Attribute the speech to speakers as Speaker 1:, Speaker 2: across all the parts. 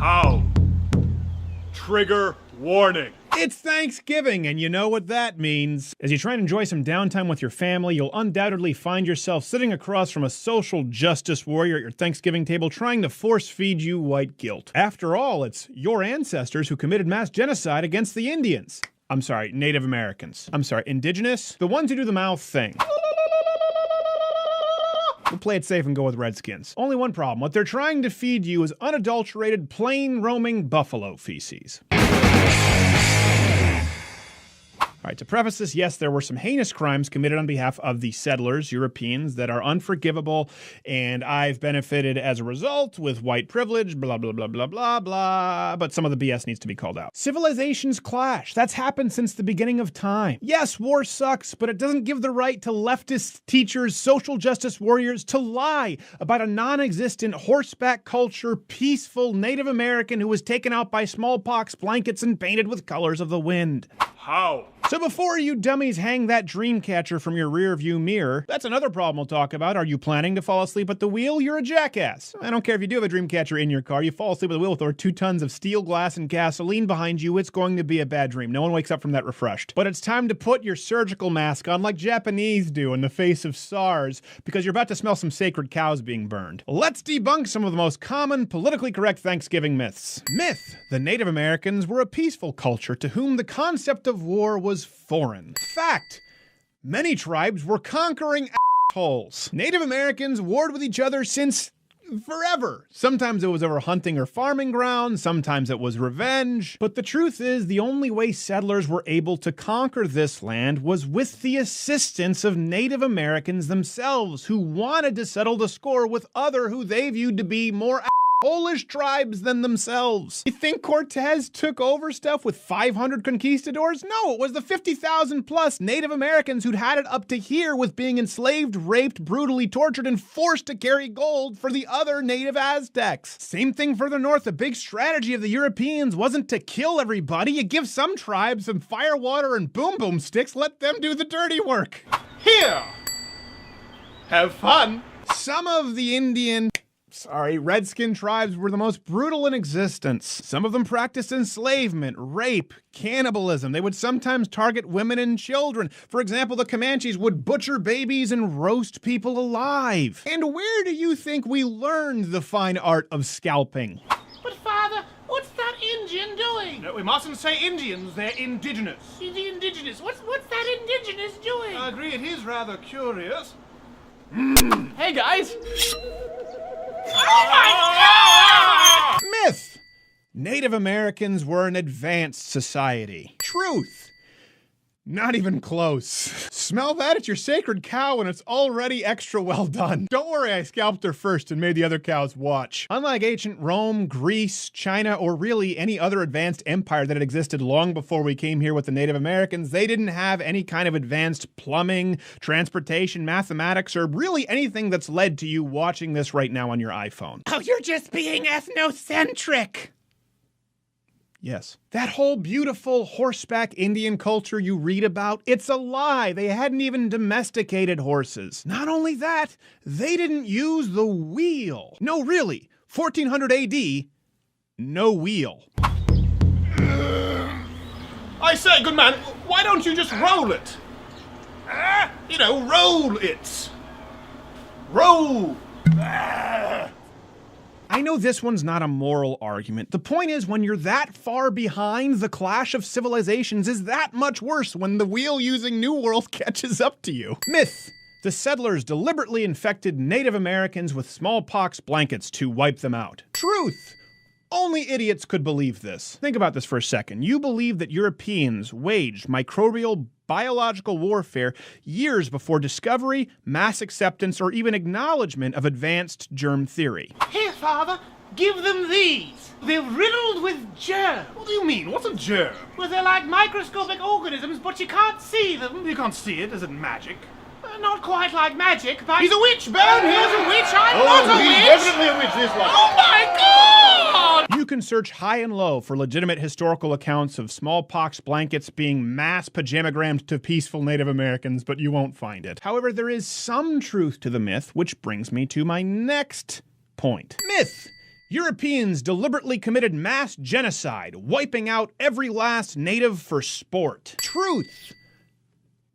Speaker 1: How? Trigger warning.
Speaker 2: It's Thanksgiving, and you know what that means. As you try and enjoy some downtime with your family, you'll undoubtedly find yourself sitting across from a social justice warrior at your Thanksgiving table trying to force-feed you white guilt. After all, it's your ancestors who committed mass genocide against the Indians. I'm sorry, Native Americans. I'm sorry, indigenous? The ones who do the mouth thing. We'll play it safe and go with Redskins. Only one problem. What they're trying to feed you is unadulterated, plain roaming buffalo feces. All right, to preface this, yes, there were some heinous crimes committed on behalf of the settlers, Europeans, that are unforgivable, and I've benefited as a result with white privilege, blah, blah, blah, blah, blah, blah, but some of the BS needs to be called out. Civilizations clash. That's happened since the beginning of time. Yes, war sucks, but it doesn't give the right to leftist teachers, social justice warriors to lie about a non-existent horseback culture, peaceful Native American who was taken out by smallpox blankets and painted with colors of the wind.
Speaker 1: How?
Speaker 2: So before you dummies hang that dream catcher from your rear view mirror, that's another problem we'll talk about. Are you planning to fall asleep at the wheel? You're a jackass. I don't care if you do have a dream catcher in your car. You fall asleep at the wheel with over 2 tons of steel glass and gasoline behind you. It's going to be a bad dream. No one wakes up from that refreshed. But it's time to put your surgical mask on like Japanese do in the face of SARS, because you're about to smell some sacred cows being burned. Let's debunk some of the most common politically correct Thanksgiving myths. Myth: the Native Americans were a peaceful culture to whom the concept of war was foreign. Fact: many tribes were conquering assholes. Native Americans warred with each other since forever. Sometimes it was over hunting or farming grounds, sometimes it was revenge. But the truth is, the only way settlers were able to conquer this land was with the assistance of Native Americans themselves, who wanted to settle the score with other who they viewed to be more Polish tribes than themselves. You think Cortez took over stuff with 500 conquistadors? No, it was the 50,000 plus Native Americans who'd had it up to here with being enslaved, raped, brutally tortured, and forced to carry gold for the other native Aztecs. Same thing further north. The big strategy of the Europeans wasn't to kill everybody. You give some tribes some fire, water, and boom boom sticks, let them do the dirty work.
Speaker 1: Here! Have fun!
Speaker 2: Some of the Redskin tribes were the most brutal in existence. Some of them practiced enslavement, rape, cannibalism. They would sometimes target women and children. For example, the Comanches would butcher babies and roast people alive. And where do you think we learned the fine art of scalping?
Speaker 3: But father, what's that Indian doing?
Speaker 1: No, we mustn't say Indians, they're indigenous.
Speaker 3: The indigenous. What's that indigenous doing?
Speaker 1: I agree, it is rather curious.
Speaker 3: Hey guys!
Speaker 2: Myth: Native Americans were an advanced society. Truth: not even close. Smell that? It's your sacred cow and it's already extra well done. Don't worry, I scalped her first and made the other cows watch. Unlike ancient Rome, Greece, China, or really any other advanced empire that had existed long before we came here with the Native Americans, they didn't have any kind of advanced plumbing, transportation, mathematics, or really anything that's led to you watching this right now on your iPhone.
Speaker 3: Oh, you're just being ethnocentric.
Speaker 2: Yes. That whole beautiful horseback Indian culture you read about, it's a lie. They hadn't even domesticated horses. Not only that, they didn't use the wheel. No, really. 1400 AD, no wheel.
Speaker 1: I say, good man, why don't you just roll it? Roll it. Roll.
Speaker 2: I know this one's not a moral argument. The point is, when you're that far behind, the clash of civilizations is that much worse when the wheel-using New World catches up to you. Myth: the settlers deliberately infected Native Americans with smallpox blankets to wipe them out. Truth: only idiots could believe this. Think about this for a second. You believe that Europeans waged microbial biological warfare years before discovery, mass acceptance, or even acknowledgement of advanced germ theory.
Speaker 3: Here, father, give them these. They're riddled with germs.
Speaker 1: What do you mean? What's a germ?
Speaker 3: Well, they're like microscopic organisms, but you can't see them.
Speaker 1: You can't see it. Is it magic?
Speaker 3: Not quite like magic, but...
Speaker 1: He's a witch, Ben!
Speaker 3: He's a witch! I'm not a witch!
Speaker 1: He's definitely a witch, this one.
Speaker 3: Oh my God!
Speaker 2: You can search high and low for legitimate historical accounts of smallpox blankets being mass pajamagrammed to peaceful Native Americans, but you won't find it. However, there is some truth to the myth, which brings me to my next point. Myth: Europeans deliberately committed mass genocide, wiping out every last native for sport. Truth.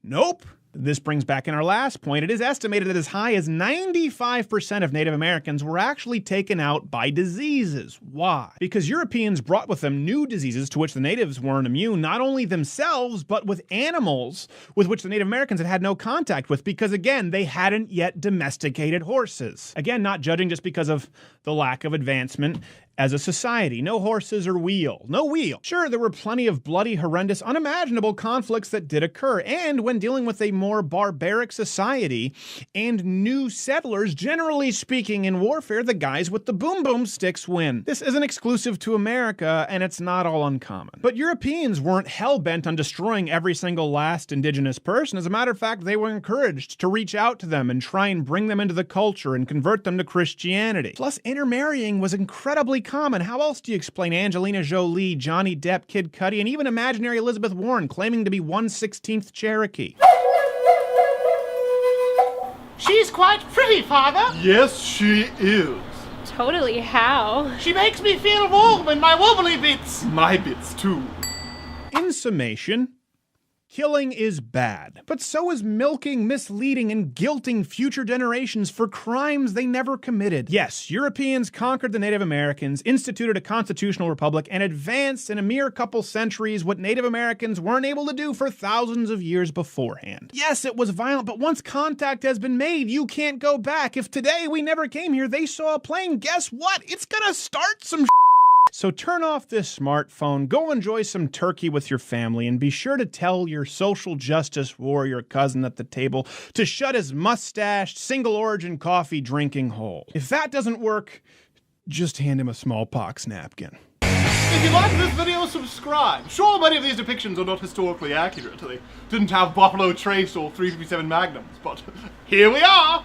Speaker 2: Nope. This brings back in our last point. It is estimated that as high as 95% of Native Americans were actually taken out by diseases. Why? Because Europeans brought with them new diseases to which the natives weren't immune, not only themselves, but with animals with which the Native Americans had had no contact with, because again, they hadn't yet domesticated horses. Again, not judging just because of the lack of advancement as a society. No horses or wheel. No wheel. Sure, there were plenty of bloody, horrendous, unimaginable conflicts that did occur, and when dealing with a more barbaric society and new settlers, generally speaking in warfare, the guys with the boom boom sticks win. This isn't exclusive to America, and it's not all uncommon. But Europeans weren't hell-bent on destroying every single last indigenous person. As a matter of fact, they were encouraged to reach out to them and try and bring them into the culture and convert them to Christianity. Plus, intermarrying was incredibly common. How else do you explain Angelina Jolie, Johnny Depp, Kid Cudi, and even imaginary Elizabeth Warren claiming to be 1/16th Cherokee?
Speaker 3: She's quite pretty, Father.
Speaker 1: Yes, she is.
Speaker 4: Totally, how?
Speaker 3: She makes me feel warm in my wobbly bits.
Speaker 1: My bits, too.
Speaker 2: In summation, killing is bad, but so is milking, misleading, and guilting future generations for crimes they never committed. Yes, Europeans conquered the Native Americans, instituted a constitutional republic, and advanced in a mere couple centuries what Native Americans weren't able to do for thousands of years beforehand. Yes, it was violent, but once contact has been made, you can't go back. If today we never came here, they saw a plane, guess what? It's gonna start some So turn off this smartphone, go enjoy some turkey with your family, and be sure to tell your social justice warrior cousin at the table to shut his mustached, single-origin coffee drinking hole. If that doesn't work, just hand him a smallpox napkin.
Speaker 1: If you like this video, subscribe. Sure, many of these depictions are not historically accurate. They didn't have Buffalo Trace or 357 Magnums, but here we are!